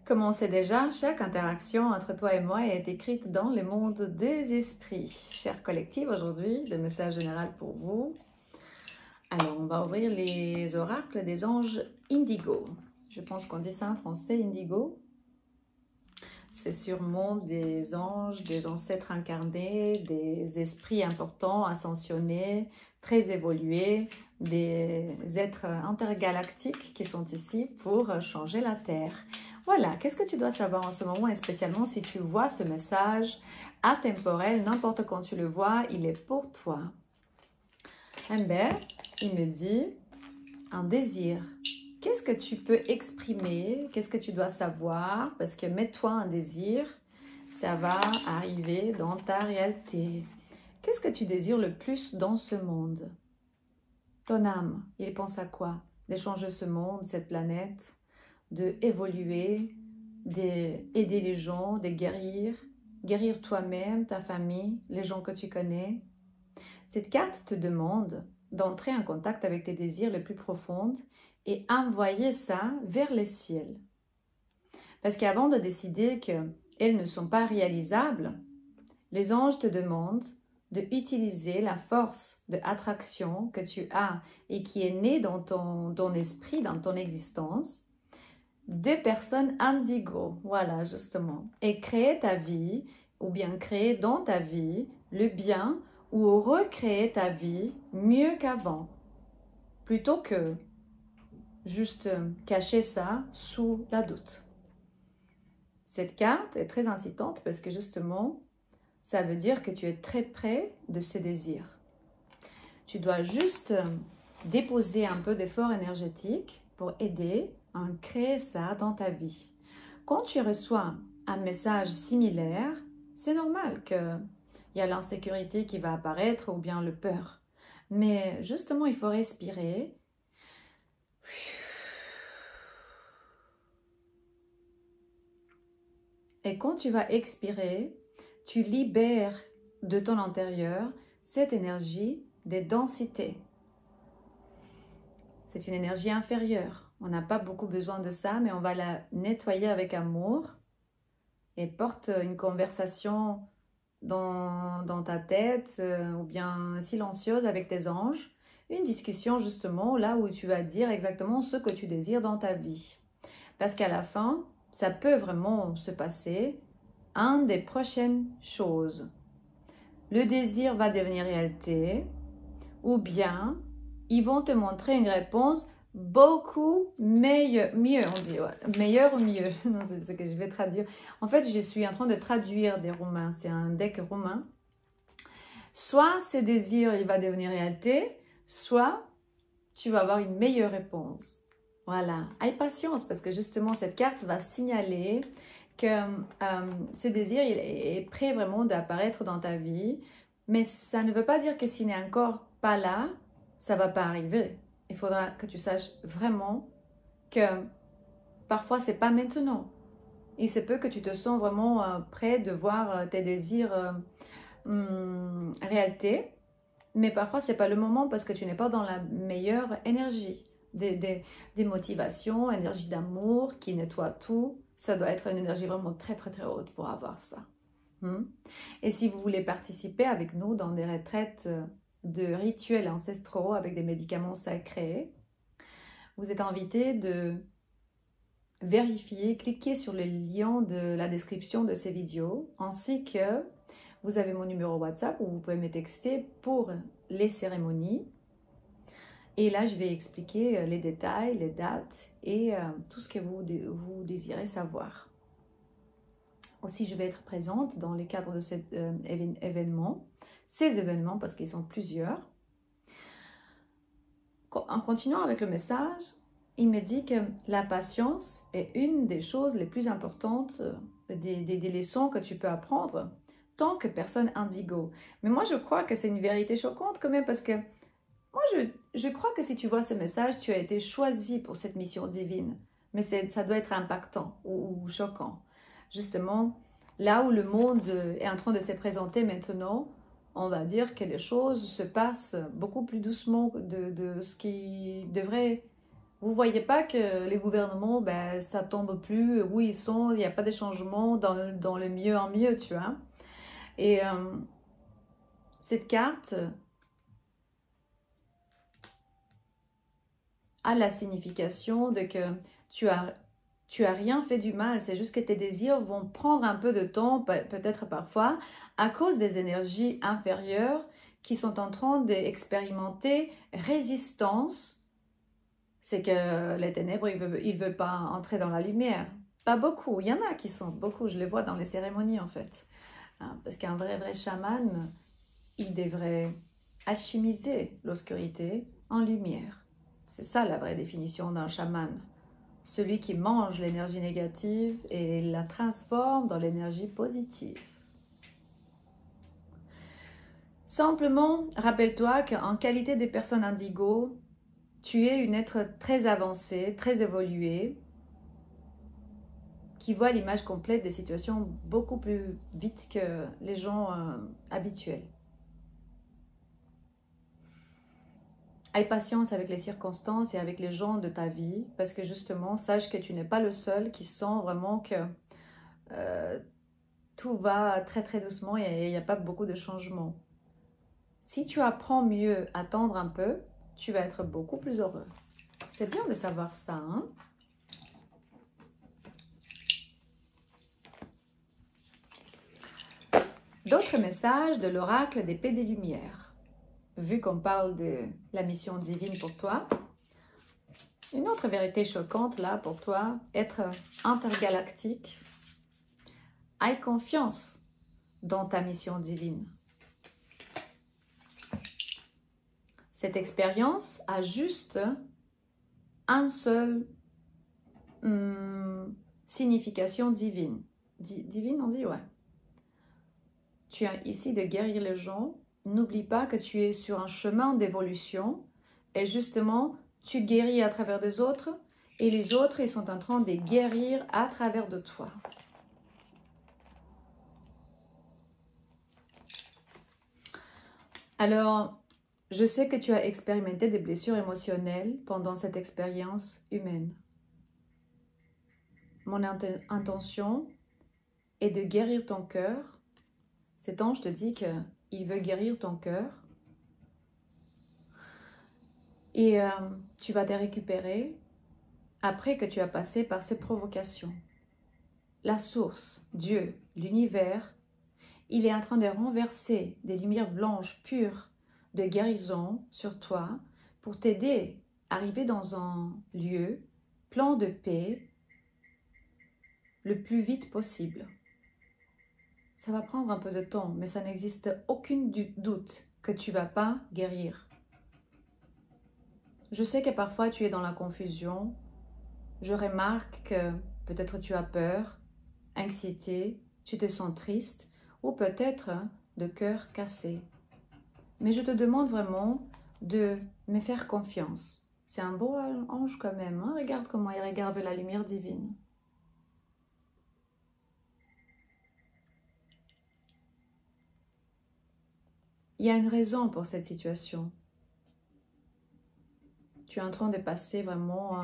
Comme on sait déjà, chaque interaction entre toi et moi est écrite dans le monde des esprits. Cher collectif, aujourd'hui, le message général pour vous. Alors, on va ouvrir les oracles des anges indigo. Je pense qu'on dit ça en français, indigo. C'est sûrement des anges, des ancêtres incarnés, des esprits importants, ascensionnés, très évolués, des êtres intergalactiques qui sont ici pour changer la Terre. Voilà, qu'est-ce que tu dois savoir en ce moment, et spécialement si tu vois ce message atemporel, n'importe quand tu le vois, il est pour toi. Amber, il me dit un désir. Qu'est-ce que tu peux exprimer? Qu'est-ce que tu dois savoir? Parce que mets-toi un désir, ça va arriver dans ta réalité. Qu'est-ce que tu désires le plus dans ce monde? Ton âme, il pense à quoi? D'échanger ce monde, cette planète, de évoluer, d'aider les gens, de guérir toi-même, ta famille, les gens que tu connais. Cette carte te demande d'entrer en contact avec tes désirs les plus profonds et envoyer ça vers le ciel. Parce qu'avant de décider qu'elles ne sont pas réalisables, les anges te demandent d'utiliser la force d'attraction que tu as et qui est née dans ton esprit, dans ton existence, de personnes indigo, voilà justement, et créer ta vie, ou bien créer dans ta vie le bien, ou recréer ta vie mieux qu'avant, plutôt que juste cacher ça sous la doute. Cette carte est très incitante parce que justement, ça veut dire que tu es très près de ces désirs. Tu dois juste déposer un peu d'effort énergétique pour aider à créer ça dans ta vie. Quand tu reçois un message similaire, c'est normal qu'il y a l'insécurité qui va apparaître ou bien le peur. Mais justement, il faut respirer. Et quand tu vas expirer, tu libères de ton intérieur cette énergie des densités. C'est une énergie inférieure. On n'a pas beaucoup besoin de ça, mais on va la nettoyer avec amour et porte une conversation dans ta tête ou bien silencieuse avec tes anges. Une discussion justement là où tu vas dire exactement ce que tu désires dans ta vie. Parce qu'à la fin, ça peut vraiment se passer une des prochaines choses. Le désir va devenir réalité ou bien ils vont te montrer une réponse beaucoup mieux, on dit, ouais, meilleur ou mieux. Non, c'est ce que je vais traduire. En fait, je suis en train de traduire des roumains. C'est un deck roumain. Soit ces désirs, il va devenir réalité, soit tu vas avoir une meilleure réponse. Voilà. Aie patience parce que justement, cette carte va signaler que ce désir, il est prêt vraiment d'apparaître dans ta vie. Mais ça ne veut pas dire que s'il n'est encore pas là, ça ne va pas arriver. Il faudra que tu saches vraiment que parfois, ce n'est pas maintenant. Il se peut que tu te sens vraiment prêt de voir tes désirs réalité. Mais parfois, ce n'est pas le moment parce que tu n'es pas dans la meilleure énergie. Des motivations, énergie d'amour qui nettoie tout. Ça doit être une énergie vraiment très, très, très haute pour avoir ça. Et si vous voulez participer avec nous dans des retraites de rituels ancestraux avec des médicaments sacrés, vous êtes invité de vérifier, cliquer sur le lien de la description de ces vidéos, ainsi que vous avez mon numéro WhatsApp où vous pouvez me texter pour les cérémonies. Et là, je vais expliquer les détails, les dates et tout ce que vous désirez savoir. Aussi, je vais être présente dans les cadres de cet événement, ces événements, parce qu'ils sont plusieurs. En continuant avec le message, il me dit que la patience est une des choses les plus importantes, des leçons que tu peux apprendre tant que personne indigo. Mais moi, je crois que c'est une vérité choquante quand même, parce que moi, je crois que si tu vois ce message, tu as été choisi pour cette mission divine. Mais ça doit être impactant ou choquant. Justement, là où le monde est en train de se présenter maintenant, on va dire que les choses se passent beaucoup plus doucement de ce qui devrait Vous voyez pas que les gouvernements, ben, ça tombe plus où ils sont, il n'y a pas de changement dans le mieux en mieux, tu vois. Et cette carte a la signification de que tu as rien fait du mal, c'est juste que tes désirs vont prendre un peu de temps, peut-être parfois, à cause des énergies inférieures qui sont en train d'expérimenter résistance. C'est que les ténèbres, ils veulent pas entrer dans la lumière. Pas beaucoup, il y en a qui sont beaucoup, je les vois dans les cérémonies en fait. Parce qu'un vrai chaman, il devrait alchimiser l'obscurité en lumière. C'est ça la vraie définition d'un chaman. Celui qui mange l'énergie négative et la transforme dans l'énergie positive. Simplement, rappelle-toi qu'en qualité des personnes indigo, tu es une être très avancée, très évoluée, qui voit l'image complète des situations beaucoup plus vite que les gens habituels. Aie patience avec les circonstances et avec les gens de ta vie, parce que justement, sache que tu n'es pas le seul qui sent vraiment que tout va très doucement et il n'y a pas beaucoup de changements. Si tu apprends mieux à attendre un peu, tu vas être beaucoup plus heureux. C'est bien de savoir ça, hein? D'autres messages de l'oracle d'épée des Lumières. Vu qu'on parle de la mission divine pour toi, une autre vérité choquante là pour toi, être intergalactique, aie confiance dans ta mission divine. Cette expérience a juste un seul signification divine. Divine, on dit, ouais. Tu es ici de guérir les gens. N'oublie pas que tu es sur un chemin d'évolution et justement, tu guéris à travers des autres et les autres, ils sont en train de guérir à travers de toi. Alors, je sais que tu as expérimenté des blessures émotionnelles pendant cette expérience humaine. Mon intention est de guérir ton cœur. Cet ange te dit qu'il veut guérir ton cœur. Et tu vas te récupérer après que tu as passé par ces provocations. La source, Dieu, l'univers, il est en train de renverser des lumières blanches pures de guérison sur toi pour t'aider à arriver dans un lieu plein de paix le plus vite possible. Ça va prendre un peu de temps, mais ça n'existe aucun doute que tu ne vas pas guérir. Je sais que parfois tu es dans la confusion. Je remarque que peut-être tu as peur, anxiété, tu te sens triste ou peut-être de cœur cassé. Mais je te demande vraiment de me faire confiance. C'est un beau ange quand même, hein? Regarde comment il regarde la lumière divine. Il y a une raison pour cette situation. Tu es en train de passer vraiment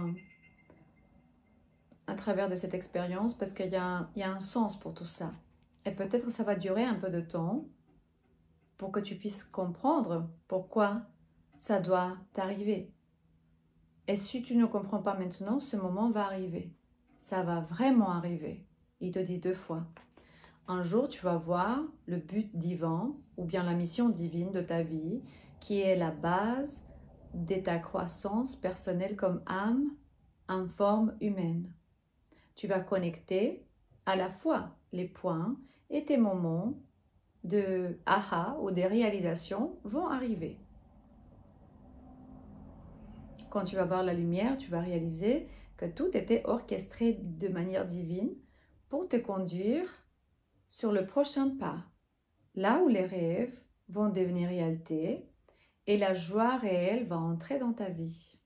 à travers de cette expérience parce qu'il y a un sens pour tout ça. Et peut-être ça va durer un peu de temps pour que tu puisses comprendre pourquoi ça doit t'arriver. Et si tu ne comprends pas maintenant, ce moment va arriver. Ça va vraiment arriver. Il te dit 2 fois. Un jour, tu vas voir le but divin ou bien la mission divine de ta vie qui est la base de ta croissance personnelle comme âme en forme humaine. Tu vas connecter à la fois les points et tes moments de aha ou des réalisations vont arriver. Quand tu vas voir la lumière, tu vas réaliser que tout était orchestré de manière divine pour te conduire sur le prochain pas, là où les rêves vont devenir réalité et la joie réelle va entrer dans ta vie.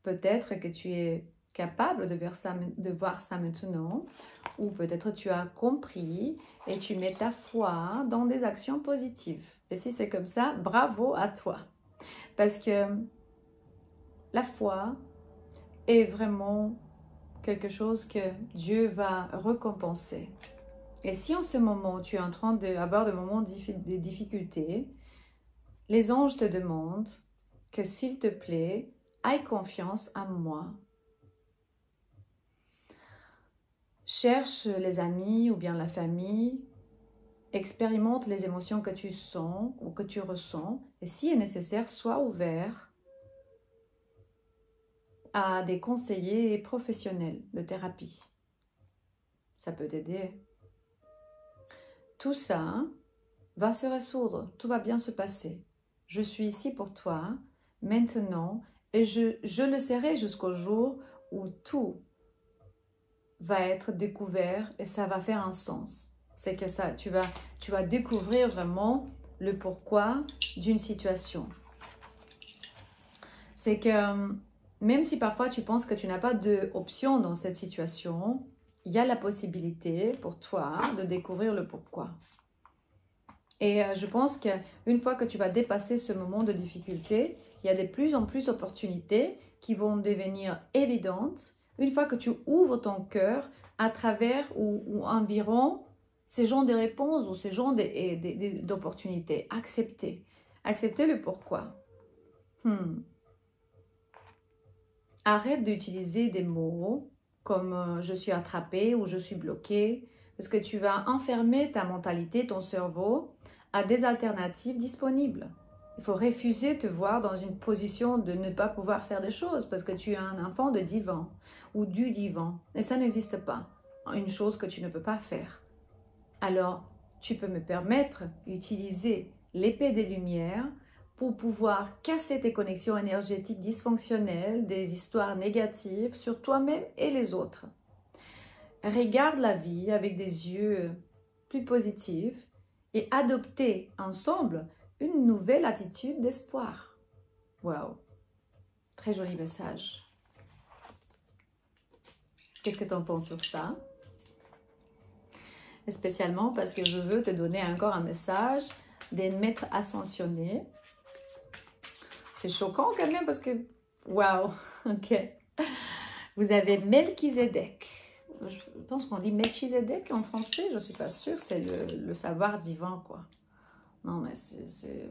Peut-être que tu es capable de voir ça maintenant, ou peut-être tu as compris et tu mets ta foi dans des actions positives. Et si c'est comme ça, bravo à toi. Parce que la foi est vraiment quelque chose que Dieu va récompenser. Et si en ce moment tu es en train d'avoir des moments de difficulté, les anges te demandent que s'il te plaît, aie confiance en moi. Cherche les amis ou bien la famille, expérimente les émotions que tu sens ou que tu ressens, et si est nécessaire, sois ouvert à des conseillers professionnels de thérapie. Ça peut t'aider. Tout ça va se résoudre, tout va bien se passer. Je suis ici pour toi, maintenant, et je le serai jusqu'au jour où tout va être découvert et ça va faire un sens. C'est que ça, tu vas découvrir vraiment le pourquoi d'une situation. C'est que même si parfois tu penses que tu n'as pas d'option dans cette situation, il y a la possibilité pour toi de découvrir le pourquoi. Et je pense qu'une fois que tu vas dépasser ce moment de difficulté, il y a de plus en plus d'opportunités qui vont devenir évidentes une fois que tu ouvres ton cœur à travers ou environ ces genres de réponses ou ces genres d'opportunités. Accepter. Accepter le pourquoi. Arrête d'utiliser des mots comme je suis attrapé ou je suis bloqué, parce que tu vas enfermer ta mentalité, ton cerveau, à des alternatives disponibles. Il faut refuser de te voir dans une position de ne pas pouvoir faire des choses parce que tu es un enfant de divan ou du divan. Et ça n'existe pas, une chose que tu ne peux pas faire. Alors, tu peux me permettre d'utiliser l'épée des lumières pour pouvoir casser tes connexions énergétiques dysfonctionnelles, des histoires négatives sur toi-même et les autres. Regarde la vie avec des yeux plus positifs et adopter ensemble une nouvelle attitude d'espoir. Waouh! Très joli message. Qu'est-ce que tu en penses sur ça? Et spécialement parce que je veux te donner encore un message des maîtres ascensionnés. C'est choquant quand même parce que, waouh, ok. Vous avez Melchizedek. Je pense qu'on dit Melchizedek en français, je ne suis pas sûre, c'est le savoir divin, quoi. Non, mais c'est...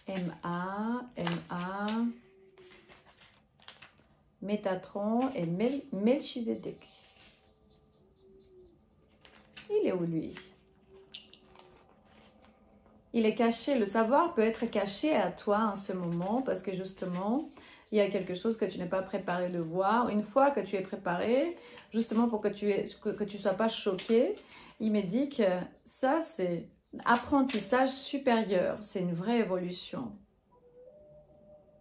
M-A, Métatron et Melchizedek. Il est où, lui? Il est caché, le savoir peut être caché à toi en ce moment parce que justement, il y a quelque chose que tu n'es pas préparé de voir. Une fois que tu es préparé, justement pour que tu ne sois pas choqué, il me dit que ça c'est apprentissage supérieur, c'est une vraie évolution.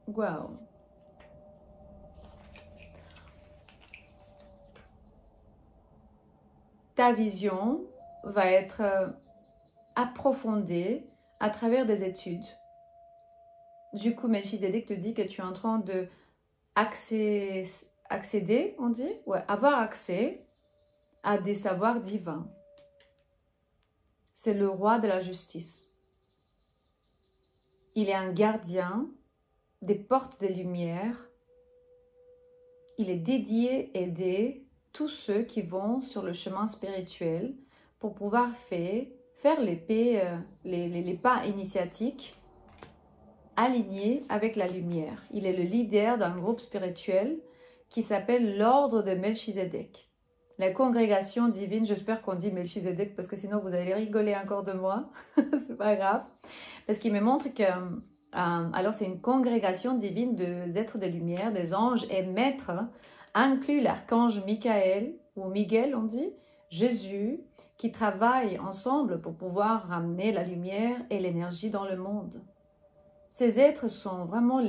Waouh! Ta vision va être approfondie à travers des études. Du coup, Melchizedek te dit que tu es en train de accéder, on dit? Ouais, avoir accès à des savoirs divins. C'est le roi de la justice. Il est un gardien des portes des lumières. Il est dédié à aider tous ceux qui vont sur le chemin spirituel pour pouvoir faire les pas initiatiques alignés avec la lumière. Il est le leader d'un groupe spirituel qui s'appelle l'Ordre de Melchizedek. La congrégation divine, j'espère qu'on dit Melchizedek parce que sinon vous allez rigoler encore de moi, c'est pas grave. Parce qu'il me montre que, alors c'est une congrégation divine d'êtres de lumière, des anges et maîtres, inclut l'archange Michael, ou Miguel on dit, Jésus, qui travaillent ensemble pour pouvoir ramener la lumière et l'énergie dans le monde. Ces êtres sont vraiment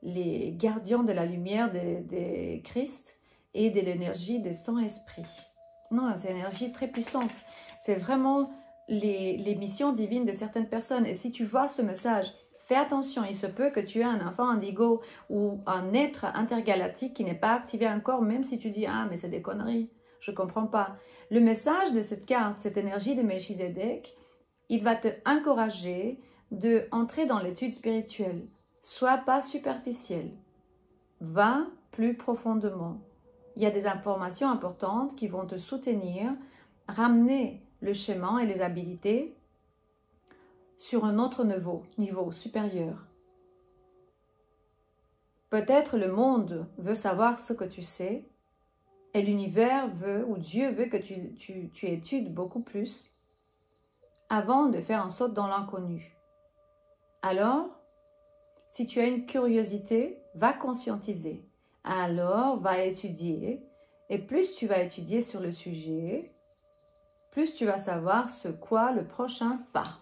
les gardiens de la lumière de Christ et de l'énergie des Saint-Esprit. Non, c'est une énergie très puissante. C'est vraiment les missions divines de certaines personnes. Et si tu vois ce message, fais attention, il se peut que tu aies un enfant indigo ou un être intergalactique qui n'est pas activé encore, même si tu dis « Ah, mais c'est des conneries, je ne comprends pas ». Le message de cette carte, cette énergie de Melchizedek, il va te encourager de entrer dans l'étude spirituelle. Sois pas superficiel. Va plus profondément. Il y a des informations importantes qui vont te soutenir, ramener le schéma et les habilités sur un autre niveau supérieur. Peut-être le monde veut savoir ce que tu sais et l'univers veut ou Dieu veut que tu études beaucoup plus avant de faire un saut dans l'inconnu. Alors, si tu as une curiosité, va conscientiser. Alors, va étudier. Et plus tu vas étudier sur le sujet, plus tu vas savoir ce qu'est le prochain pas.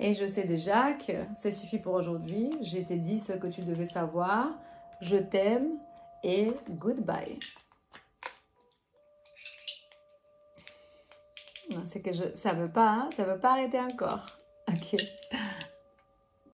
Et je sais déjà que ça suffit pour aujourd'hui. Je t'ai dit ce que tu devais savoir. Je t'aime et goodbye. C'est que ça veut pas arrêter encore. Ok.